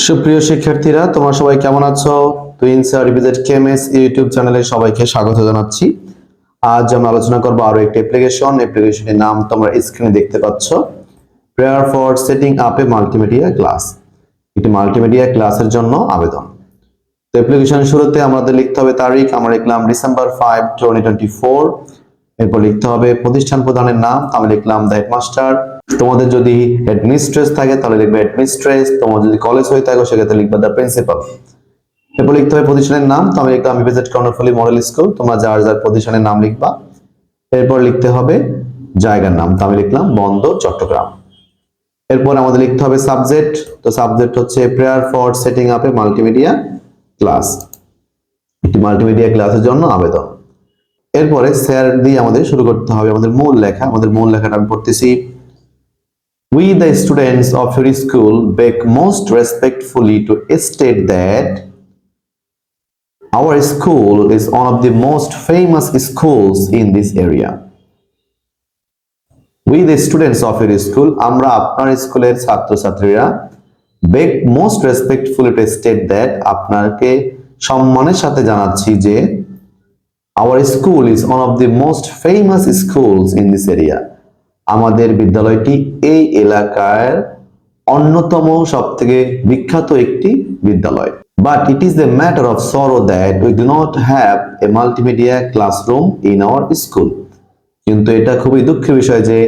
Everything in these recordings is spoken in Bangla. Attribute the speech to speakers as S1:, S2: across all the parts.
S1: সুপ্রিয় শিক্ষার্থীরা, তোমরা সবাই কেমন আছো? টুইনস রিভিজিট কেএমএস ইউটিউব চ্যানেলে সবাইকে স্বাগত জানাচ্ছি। আজ আমরা আলোচনা করব আরো একটা অ্যাপ্লিকেশনের নাম তোমরা স্ক্রিনে দেখতে পাচ্ছ। Prayer for setting up A multimedia class. একটি মাল্টিমিডিয়া ক্লাসের জন্য আবেদন। তো অ্যাপ্লিকেশনের শুরুতে আমাদের লিখতে হবে তারিখ। আমরা লিখলাম ডিসেম্বর 5, 2024। এরপর লিখতে হবে প্রতিষ্ঠান প্রধানের নাম। আমি লিখলাম দ্য হেডমাস্টার। তোমাদের যদি হেডমিস্ট্রেস থাকে তাহলে লিখবে হেডমিস্ট্রেস। তোমার যদি কলেজ হয়ে থাকে সেক্ষেত্রে লিখবে দ্য প্রিন্সিপাল। এরপর লিখতে হবে প্রতিষ্ঠানের নাম। তো আমি লিখলাম ভিজিট কর্ণফুলী মডেল স্কুল। তোমরা যার যার প্রতিষ্ঠানের নাম লিখবা। এরপর লিখতে হবে জায়গার নাম। তো আমি লিখলাম বন্দর চট্টগ্রাম। এরপর আমাদের লিখতে হবে সাবজেক্ট। তো সাবজেক্ট হচ্ছে prayer for setting up A multimedia class. একটি মাল্টিমিডিয়া ক্লাসের জন্য আবেদন। এরপরে স্যার দিয়ে আমাদের শুরু করতে হবে আমাদের মূল লেখা। আমাদের মূল লেখাটা আমি পড়তেছি। We, the students of your school, beg most respectfully to state that our school is one of the most famous schools in this area. We, the students of your school, আমরা আপনার স্কুলের ছাত্রছাত্রীরা beg most respectfully to state that আপনাকে সম্মানের সাথে জানাচ্ছি যে our school is one of the most famous schools in this area. আমাদের বিদ্যালয়টি এই এলাকার অন্যতম সবথেকে বিখ্যাত একটি বিদ্যালয়। But it is a matter of sorrow that we do not have a multimedia classroom in our school. কিন্তু এটা খুবই দুঃখের বিষয় যে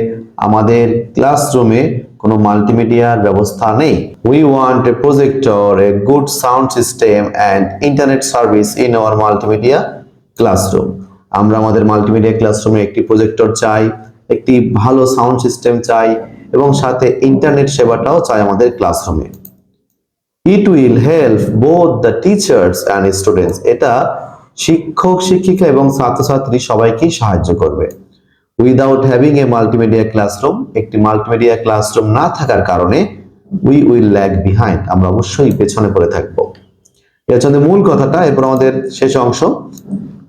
S1: আমাদের ক্লাসরুমে কোনো মাল্টিমিডিয়ার ব্যবস্থা নেই। We want a projector, a good sound system and internet service in our multimedia classroom. আমরা আমাদের মাল্টিমিডিয়া ক্লাসরুমে একটি প্রজেক্টর চাই, একটি ভালো সাউন্ড সিস্টেম চাই এবং সাথে ইন্টারনেট সেবাটাও চাই আমাদের ক্লাসরুমে। It will help both the teachers and students. এটা শিক্ষক শিক্ষিকা এবং ছাত্রছাত্রী সবাইকেই সাহায্য করবে। Without having a multimedia classroom, একটি মাল্টিমিডিয়া ক্লাসরুম না থাকার কারণে we will lag behind. আমরা অবশ্যই পেছনে পড়ে থাকব। এটা হচ্ছে মূল কথাটা। এরপর আমাদের শেষ অংশ।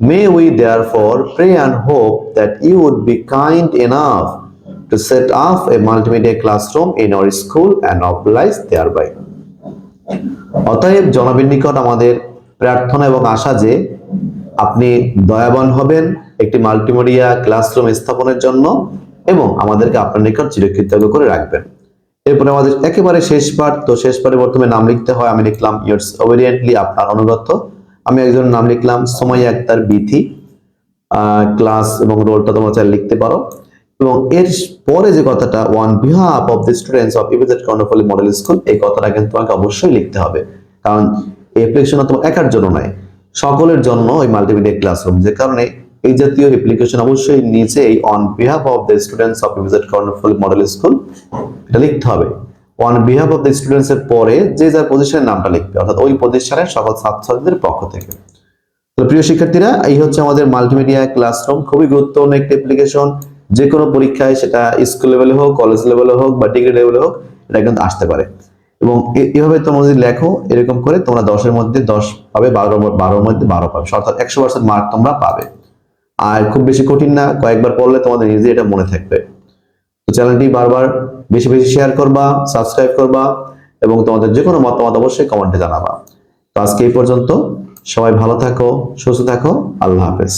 S1: May we therefore pray and hope that you would be kind enough to set up a multimedia classroom in our school and oblige thereby. অতএব জনাবের নিকট আমাদের প্রার্থনা এবং আশা যে আপনি দয়াবান হবেন একটি মাল্টিমিডিয়া ক্লাসরুম স্থাপনের জন্য এবং আমাদেরকে আপনার নিকট চিরকৃতজ্ঞ করে রাখবেন। এরপরে আমাদের একেবারে শেষ পাঠ। তো শেষ পাঠে প্রথমে নাম লিখতে হয়। আমি লিখলাম ইয়োরস ওবিডিয়েন্টলি, আপনার অনুগত। আমি একজন নাম লিখলাম সুমাইয়া আক্তার বিথি। ক্লাস এবং রোলটা তোমরা চাইলে লিখতে পারো। এবং এর পরে যে কথাটা on behalf of the students of ইভিজিট কর্ণফুলী মডেল স্কুল, এই কথাটা কিন্তু তোমাকে অবশ্যই লিখতে হবে, কারণ এই অ্যাপ্লিকেশন তোমার একার জন্য নয়, সকলের জন্য ওই মাল্টিমিডিয়া ক্লাসরুম। যে কারণে এই জাতীয় অ্যাপ্লিকেশন অবশ্যই নিচে এই on behalf of the students of ইভিজিট কর্ণফুলী মডেল স্কুল এটা লিখতে হবে। On behalf of the students এর পরে যে যার প্রতিষ্ঠানের নামটা লিখবে, অর্থাৎ ওই প্রতিষ্ঠানের সকল ছাত্রছাত্রীদের পক্ষ থেকে। তো প্রিয় শিক্ষার্থীরা, এই হচ্ছে আমাদের মাল্টিমিডিয়া ক্লাসরুম। খুবই গুরুত্বপূর্ণ একটি অ্যাপ্লিকেশন। যে কোনো পরীক্ষায়, সেটা স্কুল লেভেলে হোক, কলেজ লেভেলে হোক বা ডিগ্রি লেভেলে হোক, এটা কিন্তু আসতে পারে। এবং এভাবে তোমরা যদি লেখো এরকম করে, তোমরা 10-এর মধ্যে 10 পাবে, 12-এর মধ্যে 12 পাবে, অর্থাৎ 100% মার্ক তোমরা পাবে। আর খুব বেশি কঠিন না, কয়েকবার পড়লে তোমাদের নিজে এটা মনে থাকবে। তো চ্যানেলটি বারবার বেশি বেশি শেয়ার করবা, সাবস্ক্রাইব করবা এবং তোমাদের যে কোনো মতামত অবশ্যই কমেন্টে জানাবা। তো আজকে এই পর্যন্ত। সবাই ভালো থাকো, সুস্থ থাকো। আল্লাহ হাফেজ।